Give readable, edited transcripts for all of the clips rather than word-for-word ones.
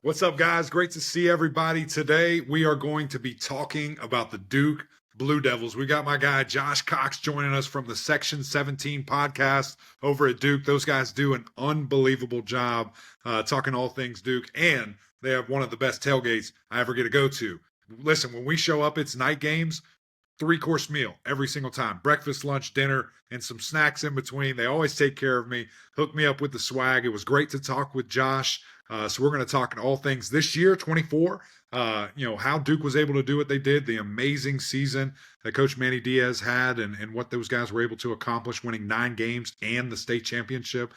What's up, guys? Great to see everybody. Today, we are going to be talking about the Duke Blue Devils. We got my guy, Josh Cox, joining us from the Section 17 podcast over at Duke. Those guys do an unbelievable job talking all things Duke, and they have one of the best tailgates I ever get to go to. Listen, when we show up, it's night games. Three-course meal every single time. Breakfast, lunch, dinner, and some snacks in between. They always take care of me, hook me up with the swag. It was great to talk with Josh. So we're going to talk all things this year, 24, how Duke was able to do what they did, the amazing season that Coach Manny Diaz had, and what those guys were able to accomplish, winning 9 games and the state championship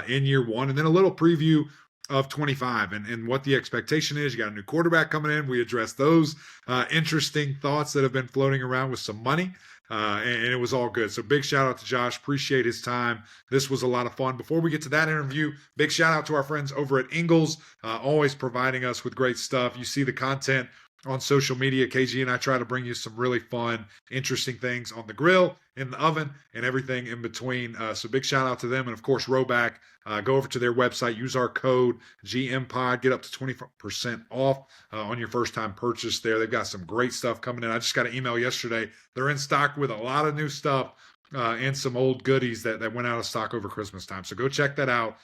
in year one. And then a little preview of 25 and what the expectation is. You got a new quarterback coming in. We addressed those interesting thoughts that have been floating around with some money. And it was all good. So big shout out to Josh. Appreciate his time. This was a lot of fun. Before we get to that interview, big shout out to our friends over at Ingles, always providing us with great stuff. You see the content on social media. KG and I try to bring you some really fun, interesting things on the grill, in the oven, and everything in between. So big shout out to them. And of course, Roback. Go over to their website, use our code GMPOD, get up to 20% off on your first time purchase there. They've got some great stuff coming in. I just got an email yesterday. They're in stock with a lot of new stuff and some old goodies that went out of stock over Christmas time. So go check that out.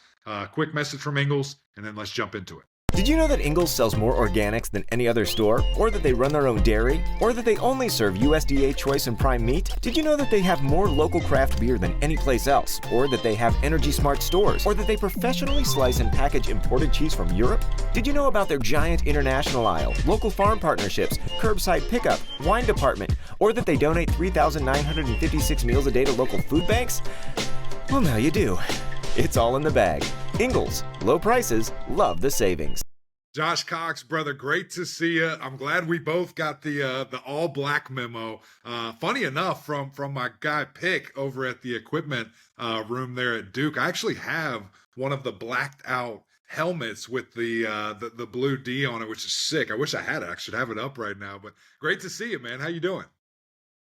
Quick message from Ingles, and then let's jump into it. Did you know that Ingles sells more organics than any other store? Or that they run their own dairy? Or that they only serve USDA choice and prime meat? Did you know that they have more local craft beer than any place else? Or that they have Energy Smart stores? Or that they professionally slice and package imported cheese from Europe? Did you know about their giant international aisle, local farm partnerships, curbside pickup, wine department? Or that they donate 3,956 meals a day to local food banks? Well, now you do. It's all in the bag. Ingles, low prices, love the savings. Josh Cox, brother, great to see you. I'm glad we both got the all black memo. Funny enough, from my guy Pick over at the equipment room there at Duke, I actually have one of the blacked out helmets with the blue D on it, which is sick. I wish I had it. I should have it up right now. But great to see you, man. How you doing?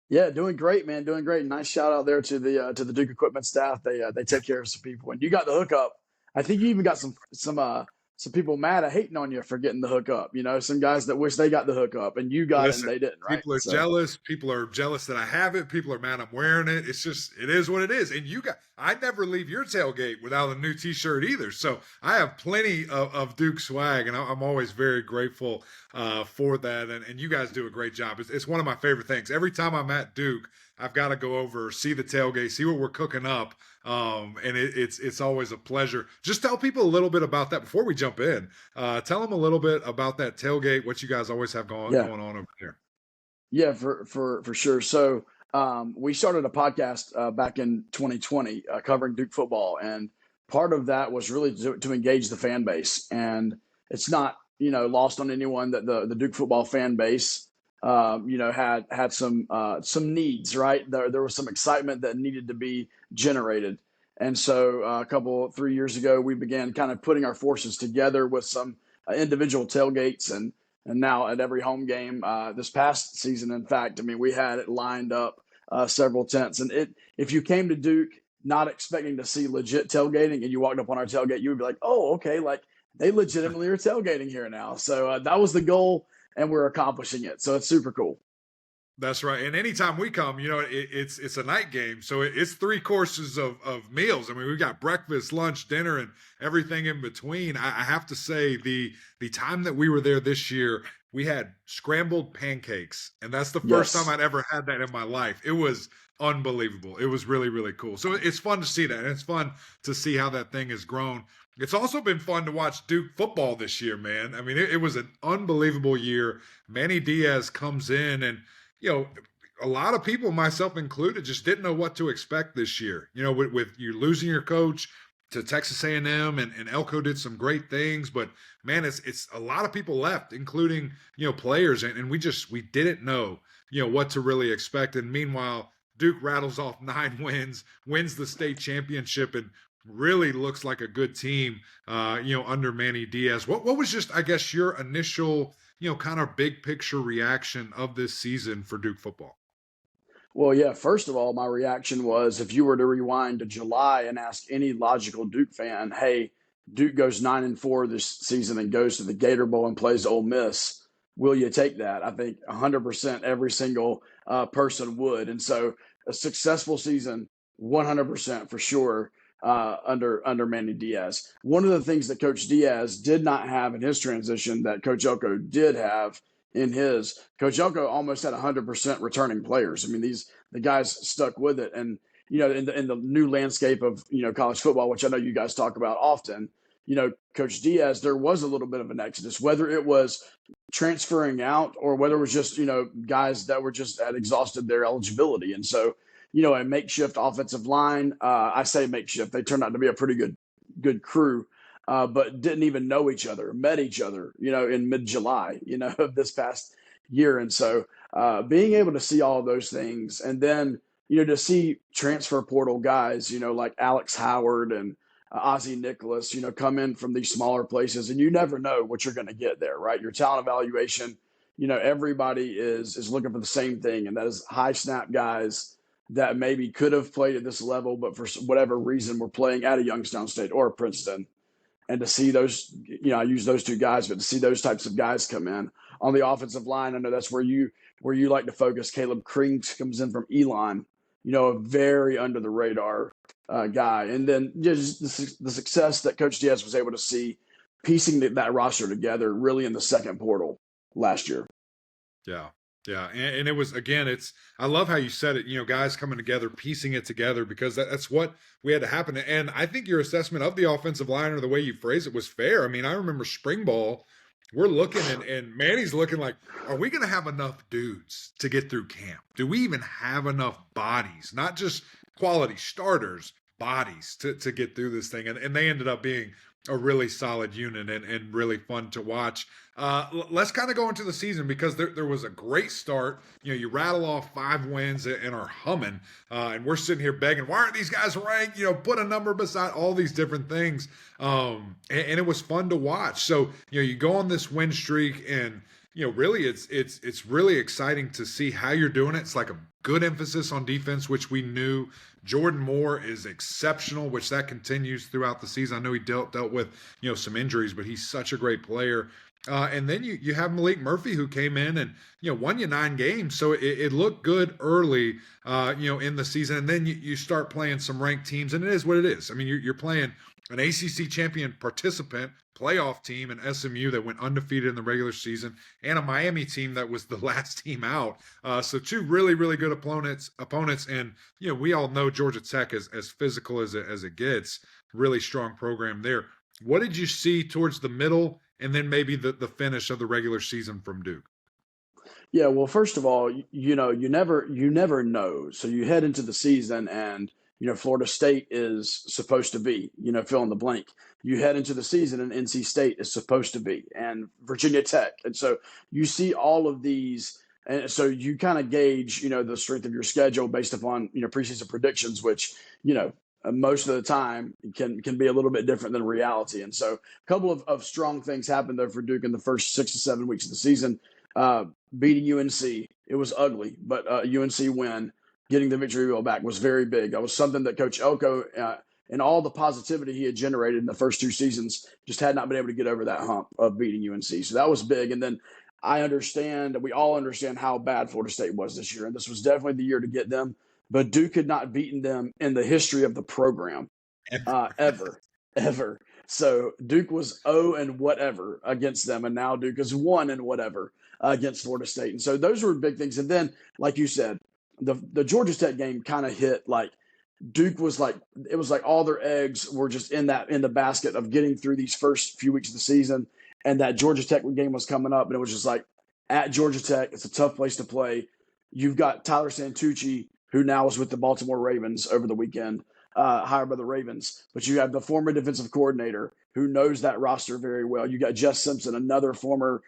Yeah, doing great, man. Doing great. Nice shout out there to the Duke equipment staff. They take care of some people. And you got the hookup. I think you even got some people mad at hating on you for getting the hookup. You know, some guys that wish they got the hookup and you got Listen, it and they didn't. Right? people are jealous. People are jealous that I have it. People are mad I'm wearing it. It's just, it is what it is. And I never leave your tailgate without a new t-shirt either. So I have plenty of Duke swag, and I'm always very grateful for that. And you guys do a great job. It's one of my favorite things. Every time I'm at Duke, I've got to go over, see the tailgate, see what we're cooking up. And it's always a pleasure. Just tell people a little bit about that before we jump in. Tell them a little bit about that tailgate, what you guys always have going on over there. Yeah, for sure. So we started a podcast back in 2020 covering Duke football, and part of that was really to engage the fan base. And it's not lost on anyone that the Duke football fan base had some needs, right? There was some excitement that needed to be generated. And so 3 years ago, we began kind of putting our forces together with some individual tailgates and now at every home game this past season. In fact, I mean, we had it lined up several tents. And if you came to Duke not expecting to see legit tailgating and you walked up on our tailgate, you would be like, oh, okay, like they legitimately are tailgating here now. So that was the goal, and we're accomplishing it. So it's super cool. That's right. And anytime we come, it's a night game. So it's 3 courses of meals. I mean, we've got breakfast, lunch, dinner, and everything in between. I have to say the time that we were there this year, we had scrambled pancakes. And that's the first time I'd ever had that in my life. It was unbelievable. It was really, really cool. So it's fun to see that. And it's fun to see how that thing has grown. It's also been fun to watch Duke football this year, man. I mean, it was an unbelievable year. Manny Diaz comes in and, a lot of people, myself included, just didn't know what to expect this year. With you losing your coach to Texas A&M and Elko did some great things, but man, it's a lot of people left, including, players. And we didn't know, what to really expect. And meanwhile, Duke rattles off 9 wins, wins the state championship, and really looks like a good team, under Manny Diaz. What was just, I guess, your initial, kind of big picture reaction of this season for Duke football? Well, yeah, first of all, my reaction was if you were to rewind to July and ask any logical Duke fan, hey, Duke goes 9-4 this season and goes to the Gator Bowl and plays Ole Miss. Will you take that? I think 100% every single person would. And so a successful season, 100% for sure under Manny Diaz. One of the things that Coach Diaz did not have in his transition that Coach Elko did have in his, Coach Elko almost had 100% returning players. I mean, the guys stuck with it. And in the new landscape of college football, which I know you guys talk about often, Coach Diaz, there was a little bit of an exodus, whether it was transferring out or whether it was just guys that were just had exhausted their eligibility. And so a makeshift offensive line, I say makeshift, they turned out to be a pretty good crew, but didn't even know each other, met each other in mid-July of this past year. And so being able to see all of those things, and then to see transfer portal guys like Alex Howard and Ozzie Nicholas come in from these smaller places, and you never know what you're going to get there, right? Your talent evaluation, everybody is looking for the same thing, and that is high snap guys that maybe could have played at this level, but for whatever reason were playing at a Youngstown State or Princeton. And to see those, I use those two guys, but to see those types of guys come in on the offensive line, I know that's where you like to focus. Caleb Krings comes in from Elon, a very under the radar guy. And then just the success that Coach Diaz was able to see piecing that roster together really in the second portal last year. Yeah. Yeah. And it was, again, I love how you said it, guys coming together, piecing it together, because that's what we had to happen. And I think your assessment of the offensive line, or the way you phrased it, was fair. I mean, I remember spring ball, we're looking and Manny's looking like, are we going to have enough dudes to get through camp? Do we even have enough bodies, not just quality starters, bodies to get through this thing? And they ended up being a really solid unit and really fun to watch. Let's kind of go into the season, because there was a great start. You rattle off 5 wins and are humming, and we're sitting here begging, why aren't these guys ranked? Put a number beside all these different things. And it was fun to watch. So, you go on this win streak, and really it's really exciting to see how you're doing it. It's like a good emphasis on defense, which we knew. Jordan Moore is exceptional, which that continues throughout the season. I know he dealt with some injuries, but he's such a great player. And then you have Malik Murphy, who came in and won you 9 games, so it looked good early in the season. And then you start playing some ranked teams, and it is what it is. I mean, you're playing an ACC champion participant playoff team in SMU that went undefeated in the regular season, and a Miami team that was the last team out. So 2 really, really good opponents. And, we all know Georgia Tech is as physical as it gets. Really strong program there. What did you see towards the middle and then maybe the finish of the regular season from Duke? Yeah, well, first of all, you never know. So you head into the season and Florida State is supposed to be, fill in the blank. You head into the season and NC State is supposed to be, and Virginia Tech. And so you see all of these, and so you kind of gauge, the strength of your schedule based upon, preseason predictions, which, most of the time can be a little bit different than reality. And so a couple of strong things happened there for Duke in the first 6 to 7 weeks of the season. Beating UNC, it was ugly, but UNC win. Getting the victory wheel back was very big. That was something that Coach Elko and all the positivity he had generated in the first 2 seasons just had not been able to get over that hump of beating UNC. So that was big. And then we all understand how bad Florida State was this year. And this was definitely the year to get them. But Duke had not beaten them in the history of the program ever. So Duke was 0 and whatever against them. And now Duke is 1 and whatever against Florida State. And so those were big things. And then, like you said, the Georgia Tech game kind of hit like Duke was like, it was like all their eggs were just in the basket of getting through these first few weeks of the season. And that Georgia Tech game was coming up, and it was just like, at Georgia Tech, it's a tough place to play. You've got Tyler Santucci, who now is with the Baltimore Ravens over the weekend, hired by the Ravens. But you have the former defensive coordinator who knows that roster very well. You got Jess Simpson, another former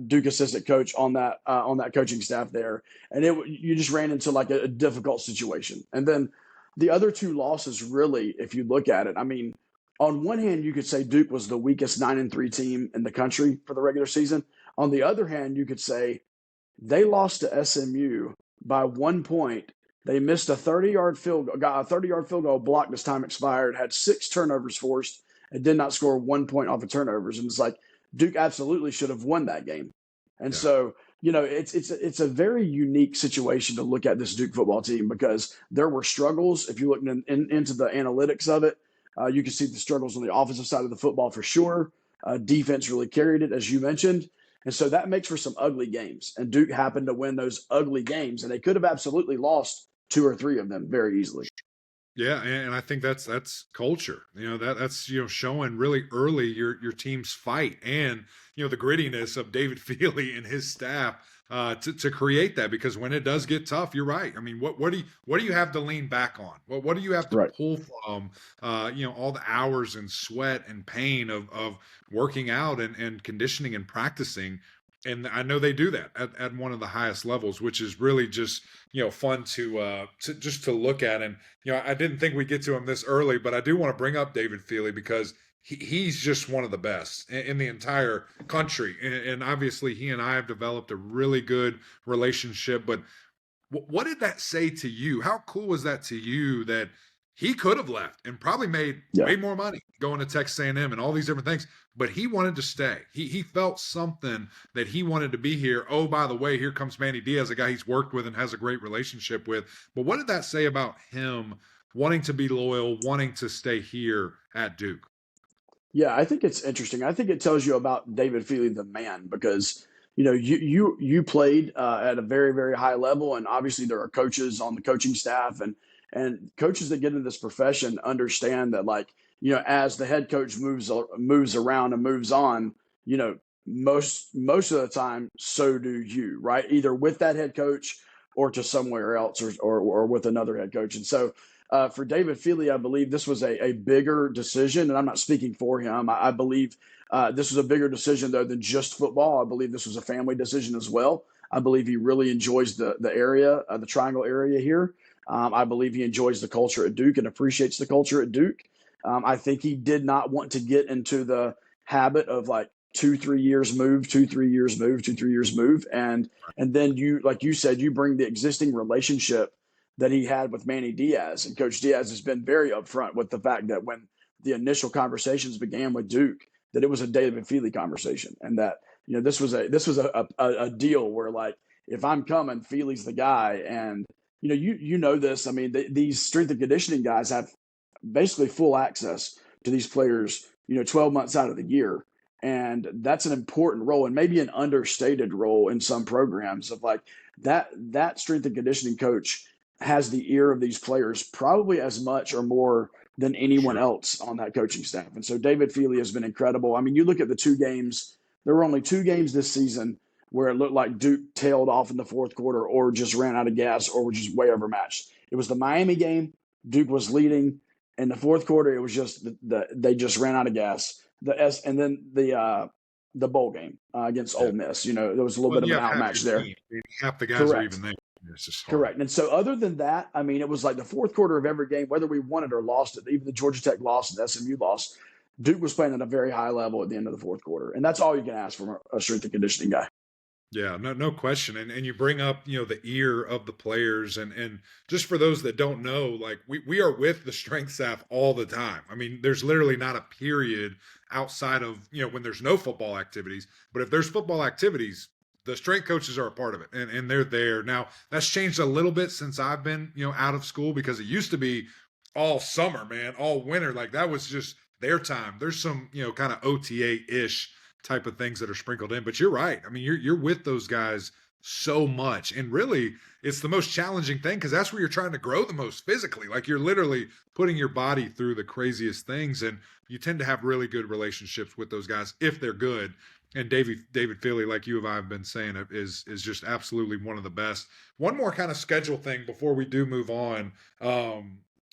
Duke assistant coach on that coaching staff there. And you just ran into like a difficult situation. And then the other 2 losses, really, if you look at it, I mean, on one hand, you could say Duke was the weakest 9-3 team in the country for the regular season. On the other hand, you could say they lost to SMU by 1 point. They missed a 30-yard field goal, got a 30-yard field goal blocked as time expired, had 6 turnovers forced, and did not score 1 point off of turnovers. And it's like Duke absolutely should have won that game. And Yeah. so, it's a very unique situation to look at this Duke football team because there were struggles. If you look into the analytics of it, you can see the struggles on the offensive side of the football for sure. Defense really carried it, as you mentioned. And so that makes for some ugly games. And Duke happened to win those ugly games, and they could have absolutely lost 2 or 3 of them very easily. Yeah, and I think that's culture. That's showing really early your team's fight and the grittiness of David Feely and his staff to create that, because when it does get tough, you're right. I mean, what do you have to lean back on? What do you have to Right. pull from? All the hours and sweat and pain of working out and conditioning and practicing. And I know they do that at one of the highest levels, which is really just fun to look at. And I didn't think we'd get to him this early, but I do want to bring up David Feely because he's just one of the best in the entire country. And obviously, he and I have developed a really good relationship. But what did that say to you? How cool was that to you that he could have left and probably made way more money going to Texas A&M and all these different things, but he wanted to stay. He felt something that he wanted to be here. Oh, by the way, here comes Manny Diaz, a guy he's worked with and has a great relationship with. But what did that say about him wanting to be loyal, wanting to stay here at Duke? Yeah, I think it's interesting. I think it tells you about David Feely, the man, because you played at a very, very high level, and obviously there are coaches on the coaching staff and coaches that get into this profession understand that, like, as the head coach moves around and moves on, most of the time, so do you, right? Either with that head coach or to somewhere else, or with another head coach. And so for David Feely, I believe this was a bigger decision, and I'm not speaking for him. I believe this was a bigger decision, though, than just football. I believe this was a family decision as well. I believe he really enjoys the area, the Triangle area here. I believe he enjoys the culture at Duke and appreciates the culture at Duke. I think he did not want to get into the habit of like 2-3 years move, 2-3 years move, 2-3 years move. And then like you said, you bring the existing relationship that he had with Manny Diaz. And Coach Diaz has been very upfront with the fact that when the initial conversations began with Duke, that it was a David Feely conversation. And that, this was a deal where, like, if I'm coming, Feely's the guy. And, you know this. I mean, these strength and conditioning guys have basically full access to these players, 12 months out of the year. And that's an important role, and maybe an understated role in some programs, of like that strength and conditioning coach has the ear of these players probably as much or more than anyone else on that coaching staff. And so David Feely has been incredible. I mean, you look at the 2 games, there were only 2 games this season where it looked like Duke tailed off in the fourth quarter or just ran out of gas or were just way overmatched. It was the Miami game. Duke was leading. In the fourth quarter, it was just they just ran out of gas. And then the bowl game against Ole Miss. There was a little bit of an outmatch there. Half the guys are even there. It's just hard. Correct. And so other than that, I mean, it was like the fourth quarter of every game, whether we won it or lost it, even the Georgia Tech lost and SMU lost, Duke was playing at a very high level at the end of the fourth quarter. And that's all you can ask from a strength and conditioning guy. Yeah, no question. And you bring up, the ear of the players. And just for those that don't know, like we are with the strength staff all the time. I mean, there's literally not a period outside of, when there's no football activities. But if there's football activities, the strength coaches are a part of it, and they're there. Now, that's changed a little bit since I've been, out of school, because it used to be all summer, man, all winter. Like that was just their time. There's some, kind of OTA-ish type of things that are sprinkled in. But you're right. I mean, you're with those guys so much. And really, it's the most challenging thing because that's where you're trying to grow the most physically. Like you're literally putting your body through the craziest things. And you tend to have really good relationships with those guys if they're good. And David Feely, like you and I have been saying, is just absolutely one of the best. One more kind of schedule thing before we do move on.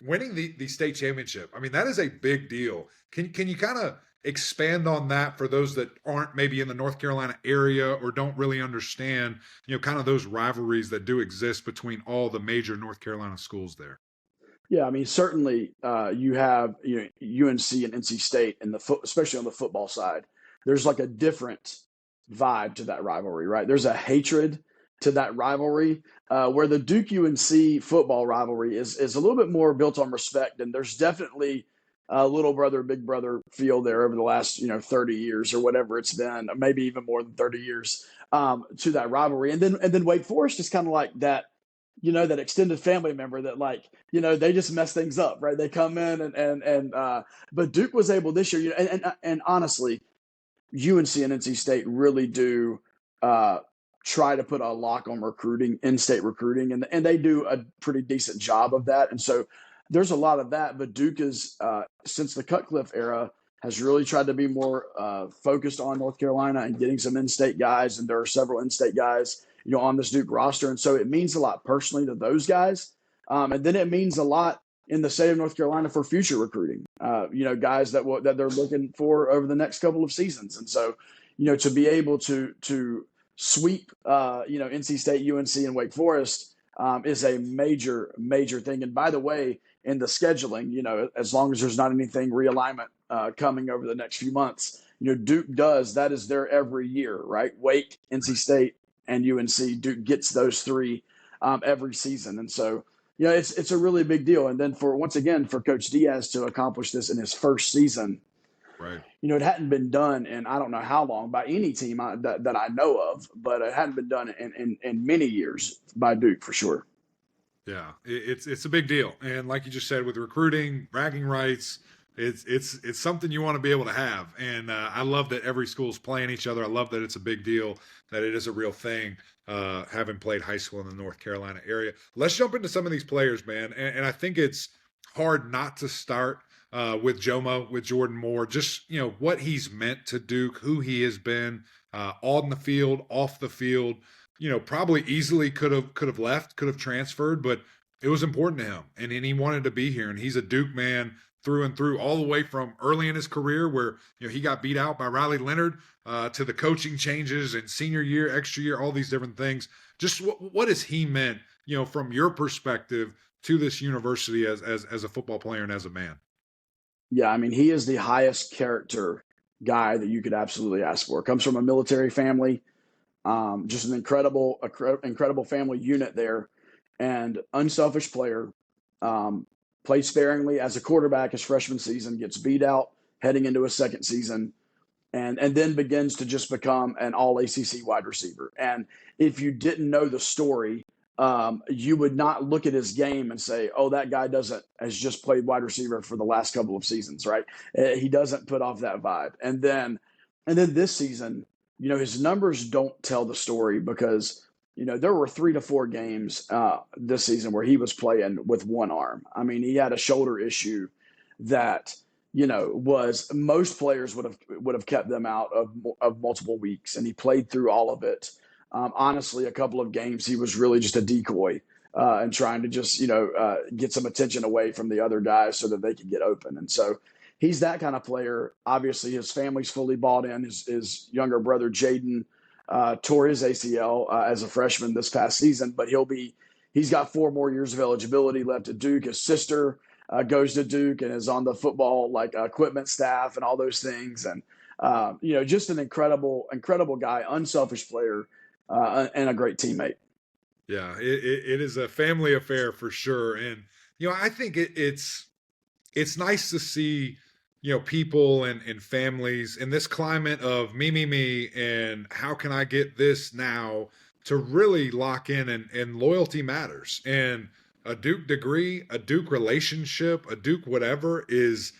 Winning the state championship, I mean, that is a big deal. Can you kind of expand on that for those that aren't maybe in the North Carolina area or don't really understand, kind of those rivalries that do exist between all the major North Carolina schools there? Yeah, I mean, certainly you have UNC and NC State, and especially on the football side. There's like a different vibe to that rivalry, right? There's a hatred to that rivalry where the Duke UNC football rivalry is a little bit more built on respect. And there's definitely little brother, big brother feel there over the last 30 years or whatever it's been, maybe even more than 30 years, to that rivalry. And then Wake Forest is kind of like that, that extended family member that, like, they just mess things up, right? They come in and but Duke was able this year, and honestly, UNC and NC State really do try to put a lock on recruiting, in-state recruiting, and they do a pretty decent job of that. And so there's a lot of that. But Duke is, since the Cutcliffe era, has really tried to be more focused on North Carolina and getting some in-state guys. And there are several in-state guys, on this Duke roster. And so it means a lot personally to those guys. And then it means a lot in the state of North Carolina for future recruiting, guys that they're looking for over the next couple of seasons. And so, to be able to sweep, NC State, UNC, and Wake Forest is a major, major thing. And by the way, in the scheduling, as long as there's not anything realignment coming over the next few months, Duke does. That is their every year, right? Wake, NC State, and UNC. Duke gets those three every season. And so, it's a really big deal. And then for Coach Diaz to accomplish this in his first season, right? It hadn't been done in I don't know how long by any team that I know of, but it hadn't been done in many years by Duke for sure. Yeah, it's a big deal, and like you just said, with recruiting, bragging rights, it's something you want to be able to have. And I love that every school's playing each other. I love that it's a big deal, that it is a real thing. Having played high school in the North Carolina area, let's jump into some of these players, man. And I think it's hard not to start with Jomo, with Jordan Moore, just what he's meant to Duke, who he has been on the field, off the field. Probably easily could have left, could have transferred, but it was important to him, and he wanted to be here. And he's a Duke man through and through, all the way from early in his career where he got beat out by Riley Leonard to the coaching changes and senior year, extra year, all these different things. Just what has he meant, from your perspective to this university as a football player and as a man? Yeah, I mean, he is the highest character guy that you could absolutely ask for. Comes from a military family. Just an incredible family unit there, and unselfish player. Played sparingly as a quarterback his freshman season, gets beat out heading into his second season, and then begins to just become an all ACC wide receiver. And if you didn't know the story, you would not look at his game and say, "Oh, that guy has just played wide receiver for the last couple of seasons," right? He doesn't put off that vibe. And then this season, his numbers don't tell the story because, there were 3 to 4 games this season where he was playing with one arm. I mean, he had a shoulder issue that, was most players would have kept them out of multiple weeks, and he played through all of it. Honestly, a couple of games, he was really just a decoy and trying to just, get some attention away from the other guys so that they could get open. And so he's that kind of player. Obviously, his family's fully bought in. His younger brother, Jaden, tore his ACL as a freshman this past season, but he's got 4 more years of eligibility left at Duke. His sister goes to Duke and is on the football equipment staff and all those things. And, just an incredible guy, unselfish player, and a great teammate. Yeah, it is a family affair for sure. And, I think it's nice to see, people and families in this climate of me, and how can I get this now, to really lock in, and loyalty matters. And a Duke degree, a Duke relationship, a Duke whatever is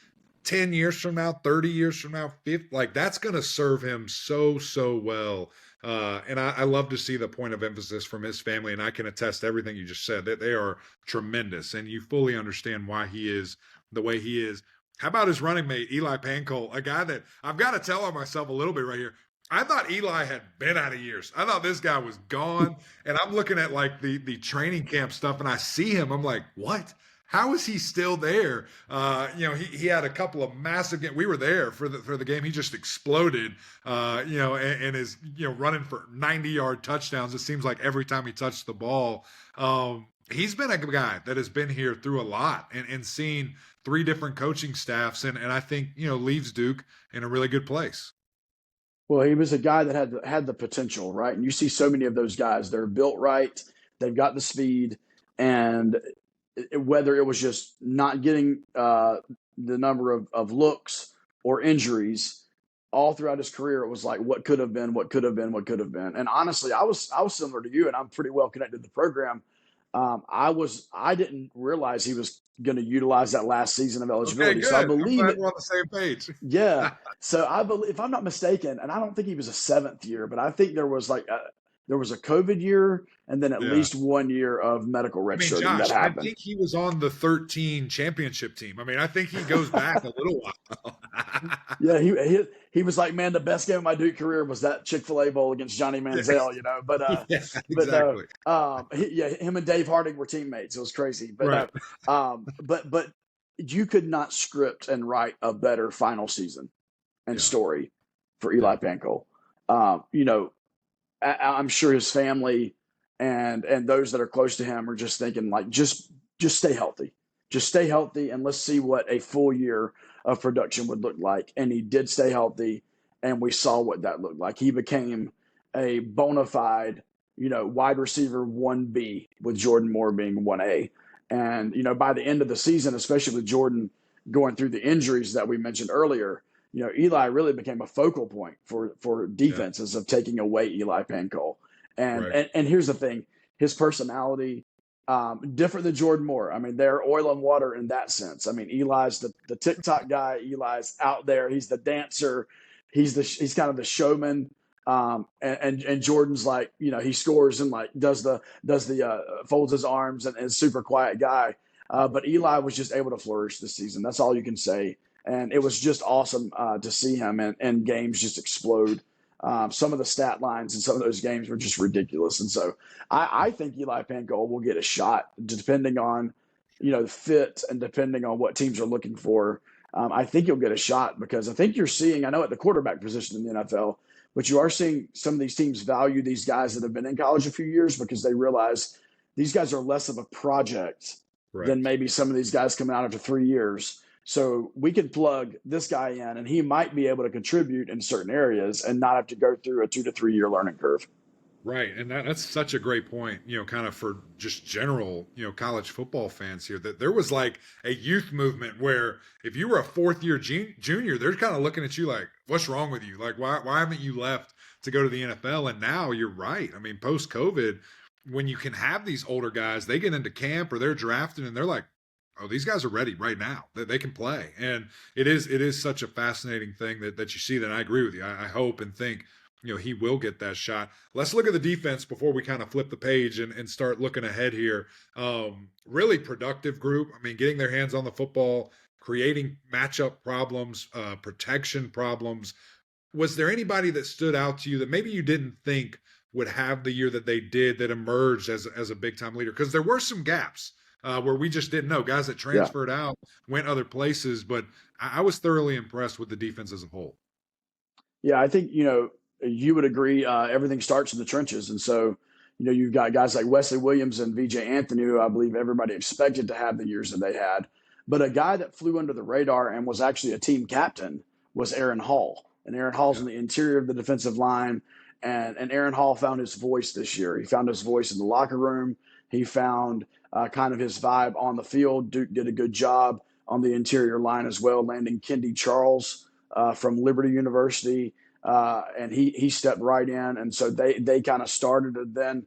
10 years from now, 30 years from now, 50, that's going to serve him so well. And I love to see the point of emphasis from his family, and I can attest to everything you just said, that they are tremendous, and you fully understand why he is the way he is. How about his running mate, Eli Pancol, a guy that I've got to tell on myself a little bit right here. I thought Eli had been out of years. I thought this guy was gone, and I'm looking at the training camp stuff, and I see him. I'm like, what? How is he still there? He had a couple of massive games. We were there for the game. He just exploded, and is running for 90-yard touchdowns. It seems like every time he touched the ball. He's been a guy that has been here through a lot and seen 3 different coaching staffs, and I think leaves Duke in a really good place. Well, he was a guy that had the potential, right? And you see so many of those guys. They're built right. They've got the speed, and whether it was just not getting the number of looks or injuries all throughout his career. It was like, what could have been, what could have been, what could have been. And honestly, I was similar to you, and I'm pretty well connected to the program. I didn't realize he was going to utilize that last season of Okay, eligibility. So I good. I'm believe glad it. we're on the same page. Yeah. So I believe, if I'm not mistaken, and I don't think he was a seventh year, but I think there was there was a COVID year and then at Yeah. least 1 year of medical I mean, redshirting that Josh, I happened. think he was on the 13 championship team. I mean, I think he goes back a little while. Yeah, he was like, man, the best game of my Duke career was that Chick-fil-A bowl against Johnny Manziel, you know. Yeah, But no, exactly. him and Dave Harding were teammates. It was crazy. But Right. no, but you could not script and write a better final season and Yeah. story for Eli Pankow. You know, I'm sure his family and those that are close to him are just thinking like, just stay healthy, and let's see what a full year of production would look like. And he did stay healthy, and we saw what that looked like. He became a bona fide, you know, wide receiver 1B with Jordan Moore being 1A. And, you know, by the end of the season, especially with Jordan going through the injuries that we mentioned earlier, you know, Eli really became a focal point for defenses of taking away Eli Pankow. And, Right. and here's the thing, his personality, different than Jordan Moore. I mean, they're oil and water in that sense. I mean, Eli's the TikTok guy. Eli's out there. He's the dancer. He's kind of the showman. And Jordan's like, you know, he scores and like does the folds his arms and is super quiet guy. But Eli was just able to flourish this season. That's all you can say. And it was just awesome to see him and games just explode. Some of the stat lines in some of those games were just ridiculous. And so I think Eli Pankow will get a shot depending on, you know, the fit and depending on what teams are looking for. I think you'll get a shot because I think you're seeing, I know at the quarterback position in the NFL, but you are seeing some of these teams value these guys that have been in college a few years because they realize these guys are less of a project than maybe some of these guys coming out after 3 years. So we can plug this guy in and he might be able to contribute in certain areas and not have to go through a 2 to 3 year learning curve. Right. And that's such a great point, you know, kind of for just general, you know, college football fans here, that there was like a youth movement where if you were a fourth year junior, they're kind of looking at you like, what's wrong with you? Like, why haven't you left to go to the NFL? And now you're right. I mean, post COVID, when you can have these older guys, they get into camp or they're drafted and they're like, oh, these guys are ready right now. They can play. And it is such a fascinating thing that you see that. I agree with you. I hope and think, you know, he will get that shot. Let's look at the defense before we kind of flip the page and start looking ahead here. Really productive group. I mean, getting their hands on the football, creating matchup problems, protection problems. Was there anybody that stood out to you that maybe you didn't think would have the year that they did, that emerged as a big-time leader? Because there were some gaps where we just didn't know. Guys that transferred out, went other places, but I was thoroughly impressed with the defense as a whole. Yeah, I think, you know, you would agree everything starts in the trenches. And so, you know, you've got guys like Wesley Williams and VJ Anthony, who I believe everybody expected to have the years that they had. But a guy that flew under the radar and was actually a team captain was Aaron Hall. And Aaron Hall's in the interior of the defensive line. And Aaron Hall found his voice this year. He found his voice in the locker room. He found kind of his vibe on the field. Duke did a good job on the interior line as well, landing Kendi Charles from Liberty University. And he stepped right in. And so they kind of started. And then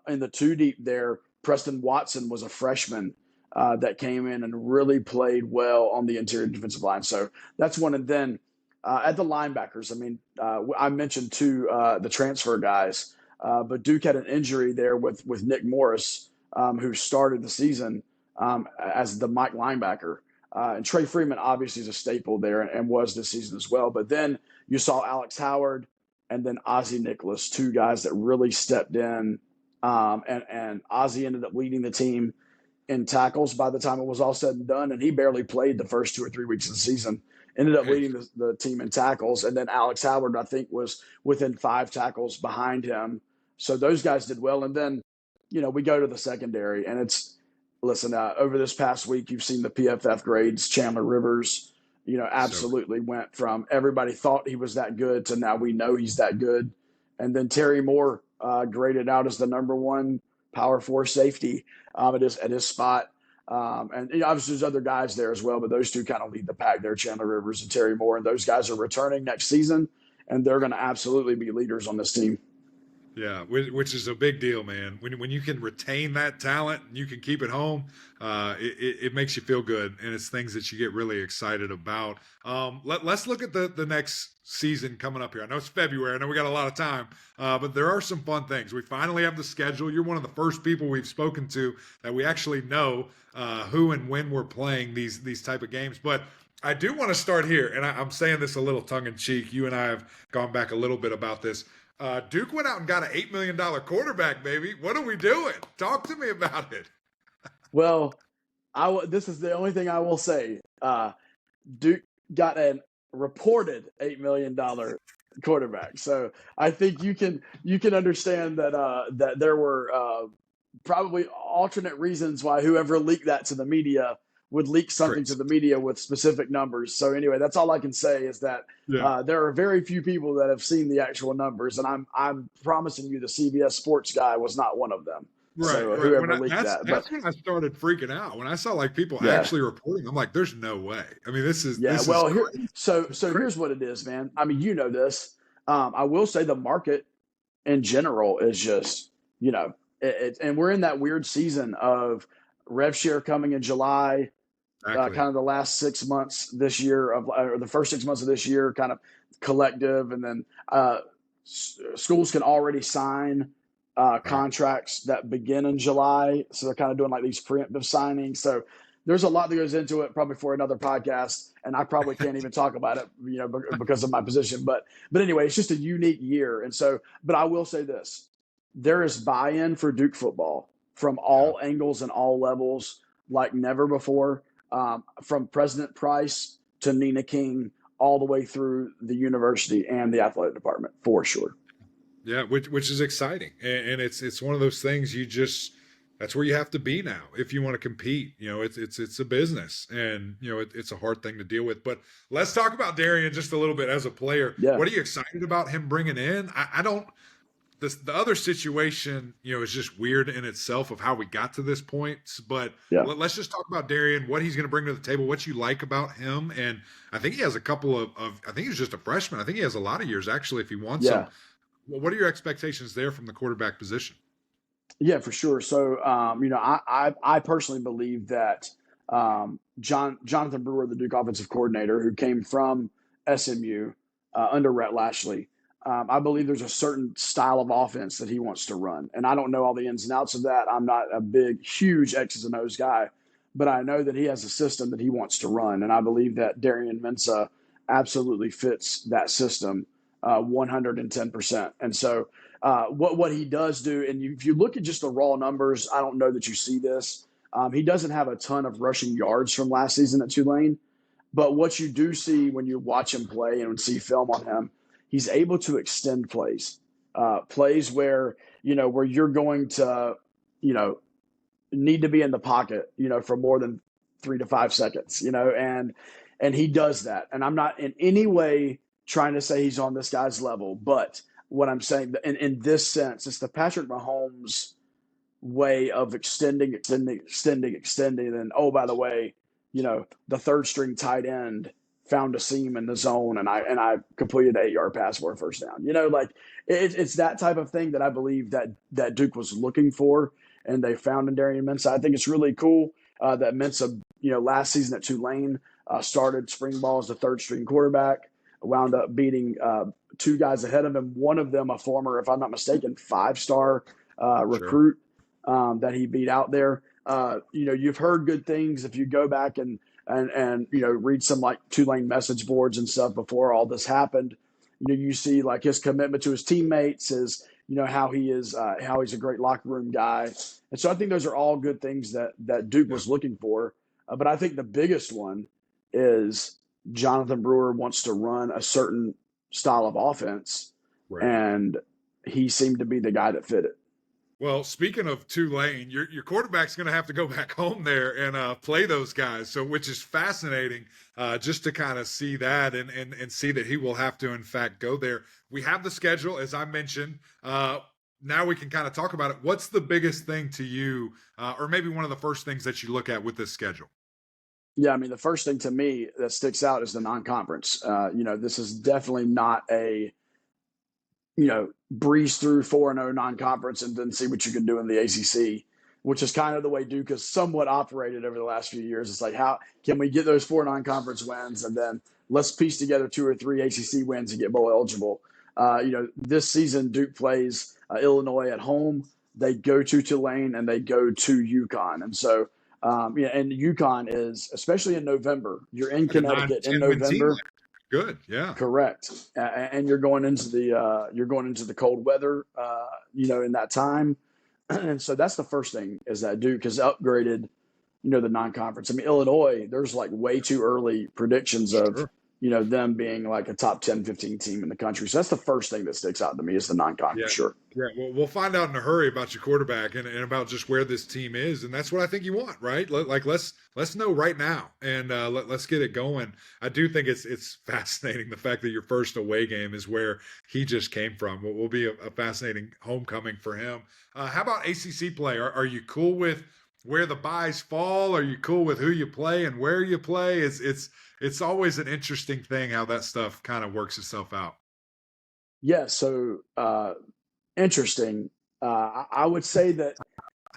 in the 2 deep there, Preston Watson was a freshman that came in and really played well on the interior defensive line. So that's one. And then at the linebackers, I mean, I mentioned the transfer guys, but Duke had an injury there with Nick Morris, who started the season as the Mike linebacker. And Trey Freeman obviously is a staple there and was this season as well. But then you saw Alex Howard and then Ozzie Nicholas, 2 guys that really stepped in. And Ozzie ended up leading the team in tackles by the time it was all said and done. And he barely played the first 2 or 3 weeks of the season, ended up leading the team in tackles. And then Alex Howard, I think, was within 5 tackles behind him. So those guys did well. And then, you know, we go to the secondary and listen, over this past week, you've seen the PFF grades. Chandler Rivers, you know, absolutely went from everybody thought he was that good to now we know he's that good. And then Terry Moore graded out as the #1 power 4 safety at his spot. And obviously there's other guys there as well, but those two kind of lead the pack there, Chandler Rivers and Terry Moore. And those guys are returning next season, and they're going to absolutely be leaders on this team. Yeah, which is a big deal, man. When you can retain that talent and you can keep it home, it makes you feel good, and it's things that you get really excited about. Let's look at the next season coming up here. I know it's February. I know we got a lot of time, but there are some fun things. We finally have the schedule. You're one of the first people we've spoken to that we actually know who and when we're playing these type of games. But I do want to start here, and I'm saying this a little tongue in cheek. You and I have gone back a little bit about this. Duke went out and got an $8 million quarterback, baby. What are we doing? Talk to me about it. Well, this is the only thing I will say. Duke got a reported $8 million quarterback. So I think you can understand that there were probably alternate reasons why whoever leaked that to the media would leak something to the media with specific numbers. So anyway, that's all I can say is that there are very few people that have seen the actual numbers, and I'm promising you the CBS Sports guy was not one of them. Right. So right. whoever leaked that. That's when I started freaking out. When I saw like people actually reporting, I'm like, there's no way. I mean, this is here's what it is, man. I mean, you know this. I will say the market in general is just, and we're in that weird season of rev share coming in July. Kind of the last 6 months this year or the first 6 months of this year, kind of collective, and then schools can already sign contracts that begin in July, so they're kind of doing like these preemptive signings. So there's a lot that goes into it, probably for another podcast, and I probably can't even talk about it, because of my position. But anyway, it's just a unique year, and so. But I will say this: there is buy-in for Duke football from all angles and all levels, like never before. From President Price to Nina King, all the way through the university and the athletic department, for sure. Yeah, which is exciting, and it's one of those things that's where you have to be now if you want to compete. It's a business, and it's a hard thing to deal with. But let's talk about Darian just a little bit as a player. Yeah. What are you excited about him bringing in? I don't. The other situation, is just weird in itself of how we got to this point. But let's just talk about Darian, what he's going to bring to the table, what you like about him. And I think he has a couple of I think he's just a freshman. I think he has a lot of years, actually, if he wants them. Well, what are your expectations there from the quarterback position? Yeah, for sure. So, I personally believe that Jonathan Brewer, the Duke offensive coordinator, who came from SMU under Rhett Lashley, I believe there's a certain style of offense that he wants to run. And I don't know all the ins and outs of that. I'm not a huge X's and O's guy, but I know that he has a system that he wants to run. And I believe that Darian Mensah absolutely fits that system 110%. And so what he does do, and if you look at just the raw numbers, I don't know that you see this. He doesn't have a ton of rushing yards from last season at Tulane. But what you do see when you watch him play and see film on him, he's able to extend plays, plays where you're going to, need to be in the pocket, for more than 3 to 5 seconds, and he does that. And I'm not in any way trying to say he's on this guy's level, but what I'm saying in this sense, it's the Patrick Mahomes way of extending. And oh, by the way, the third string tight end found a seam in the zone, and I completed an 8-yard pass for a first down. It's that type of thing that I believe that Duke was looking for, and they found in Darian Mensah. I think it's really cool that Mensah, last season at Tulane, started spring ball as the third string quarterback, wound up beating 2 guys ahead of him. One of them, a former, if I'm not mistaken, 5-star recruit that he beat out there. You've heard good things if you go back and read some like Tulane message boards and stuff before all this happened. You see like his commitment to his teammates, how he's a great locker room guy. And so I think those are all good things that Duke was looking for. But I think the biggest one is Jonathan Brewer wants to run a certain style of offense, and he seemed to be the guy that fit it. Well, speaking of Tulane, your quarterback's going to have to go back home there and play those guys. So, which is fascinating, just to kind of see that and see that he will have to, in fact, go there. We have the schedule, as I mentioned. now we can kind of talk about it. What's the biggest thing to you, or maybe one of the first things that you look at with this schedule? Yeah, I mean, the first thing to me that sticks out is the non-conference. This is definitely not a breeze through 4-0 non-conference and then see what you can do in the ACC, which is kind of the way Duke has somewhat operated over the last few years. It's like, how can we get those 4 non-conference wins and then let's piece together 2 or 3 ACC wins and get bowl eligible. This season Duke plays Illinois at home. They go to Tulane and they go to UConn, and so and UConn is, especially in November. You're in Like a Connecticut in 9-10 win team. November. Good, yeah, Correct. And you're going into the cold weather, in that time, and so that's the first thing is that Duke has upgraded, the non-conference. I mean, Illinois, there's like way too early predictions of sure. them being like a top 10, 15 team in the country. So that's the first thing that sticks out to me is the non-con, for sure. Yeah, well, we'll find out in a hurry about your quarterback and about just where this team is, and that's what I think you want, right? Let's know right now, and let's get it going. I do think it's fascinating the fact that your first away game is where he just came from. What will be a fascinating homecoming for him. How about ACC play? Are you cool with where the buys fall? Are you cool with who you play and where you play? It's always an interesting thing how that stuff kind of works itself out. Yeah, so interesting. I would say that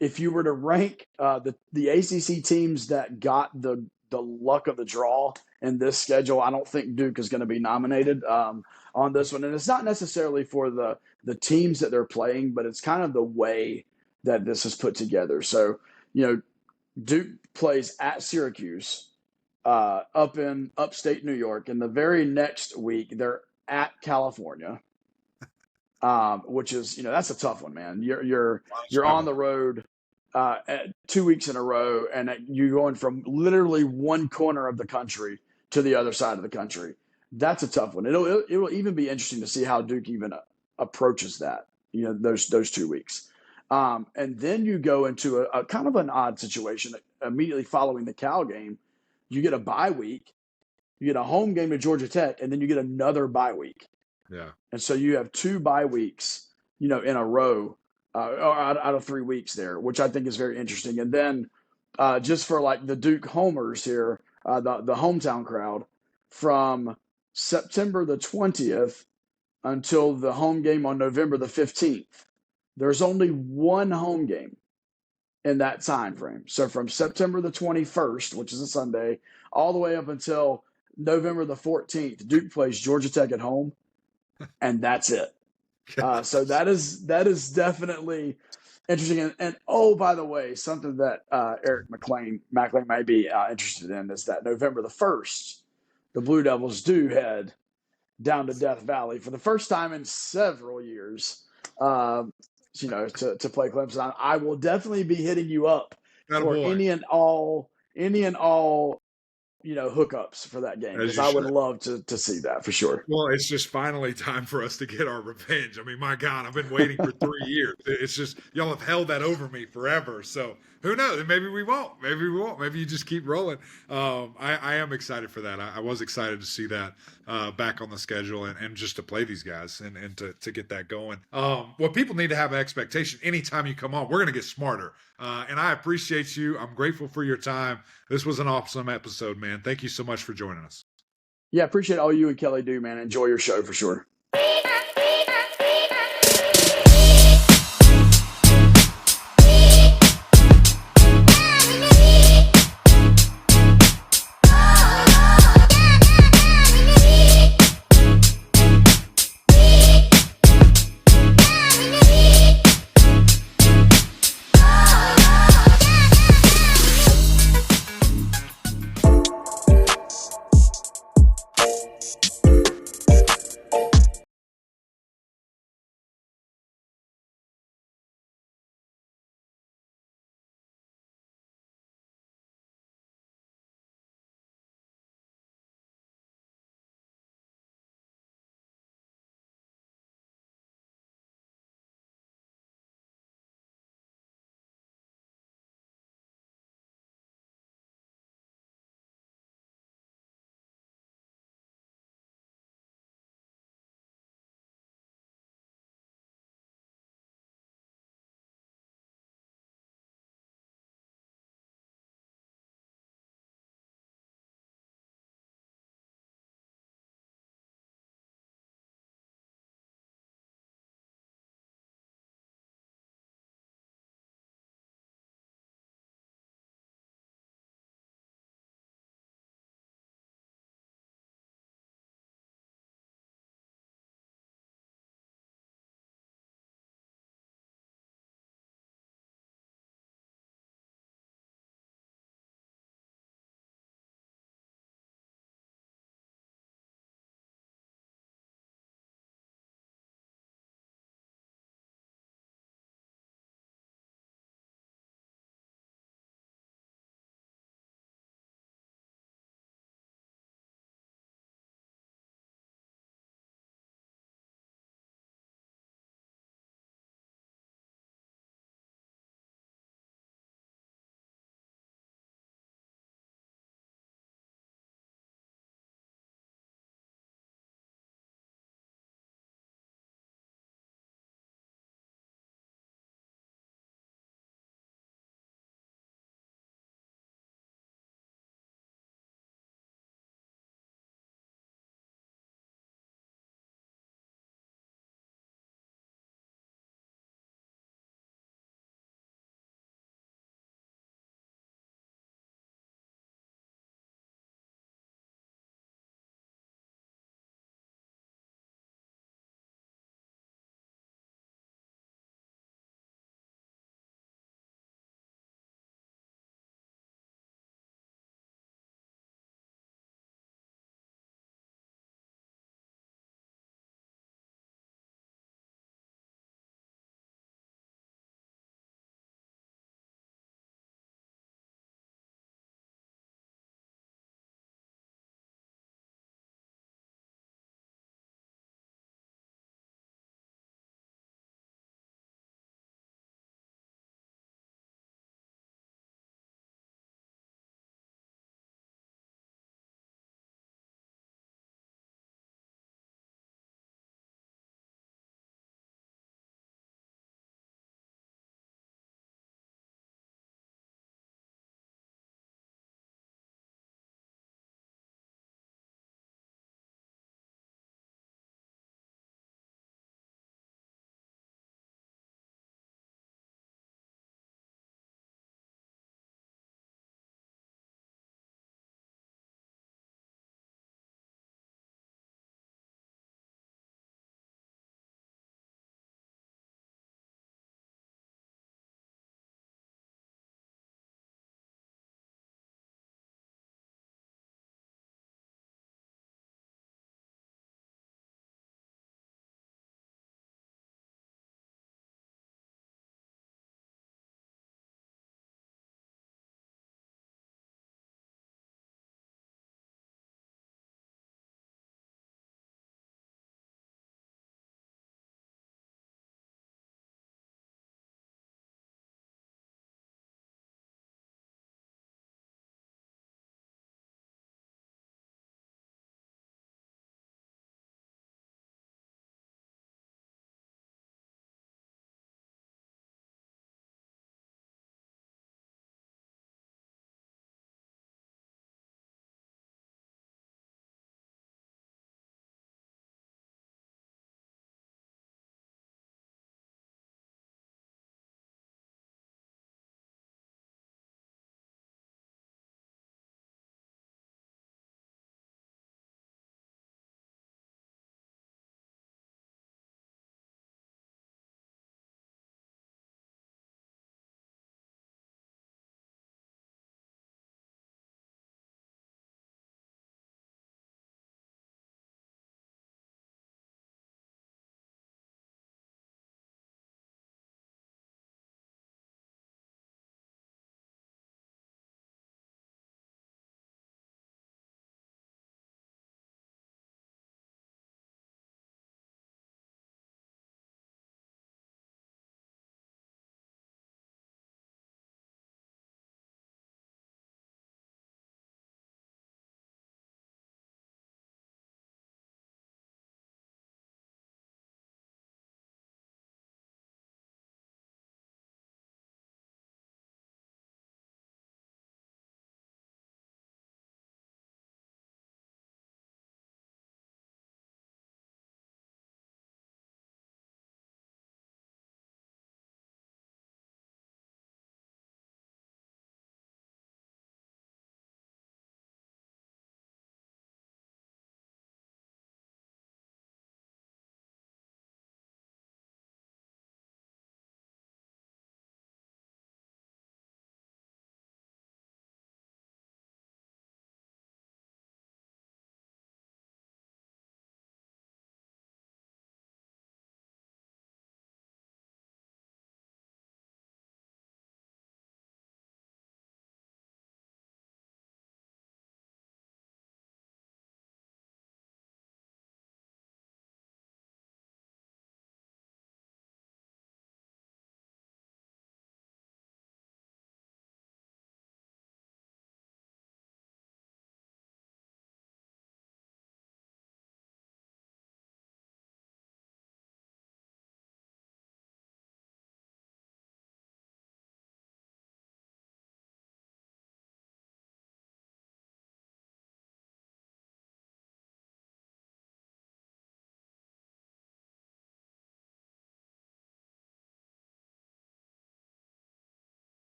if you were to rank the ACC teams that got the luck of the draw in this schedule, I don't think Duke is going to be nominated on this one. And it's not necessarily for the teams that they're playing, but it's kind of the way that this is put together. So, Duke plays at Syracuse up in upstate New York, and the very next week they're at California. Which is, that's a tough one, man. You're on the road 2 weeks in a row, and you're going from literally one corner of the country to the other side of the country. That's a tough one. It'll even be interesting to see how Duke even approaches that. Those 2 weeks, and then you go into a kind of an odd situation immediately following the Cal game. You get a bye week, you get a home game to Georgia Tech, and then you get another bye week. Yeah. And so you have 2 bye weeks, in a row, out of 3 weeks there, which I think is very interesting. And then just for like the Duke homers here, the hometown crowd, from September the 20th until the home game on November the 15th, there's only one home game in that time frame. So from September the 21st, which is a Sunday, all the way up until November the 14th, Duke plays Georgia Tech at home. And that's it. So that is definitely interesting. And oh, by the way, something that Eric McLean may be interested in is that November the 1st, the Blue Devils do head down to Death Valley for the first time in several years, to play Clemson. I will definitely be hitting you up for any and all hookups for that game, because I would love to see that for sure. Well, it's just finally time for us to get our revenge. I mean, my God, I've been waiting for 3 years. It's just, y'all have held that over me forever. So who knows? Maybe we won't. Maybe you just keep rolling. I am excited for that. I was excited to see that back on the schedule and just to play these guys and to get that going. What people need to have an expectation anytime you come on, we're going to get smarter. And I appreciate you. I'm grateful for your time. This was an awesome episode, man. Thank you so much for joining us. Yeah, appreciate all you and Kelly do, man. Enjoy your show for sure.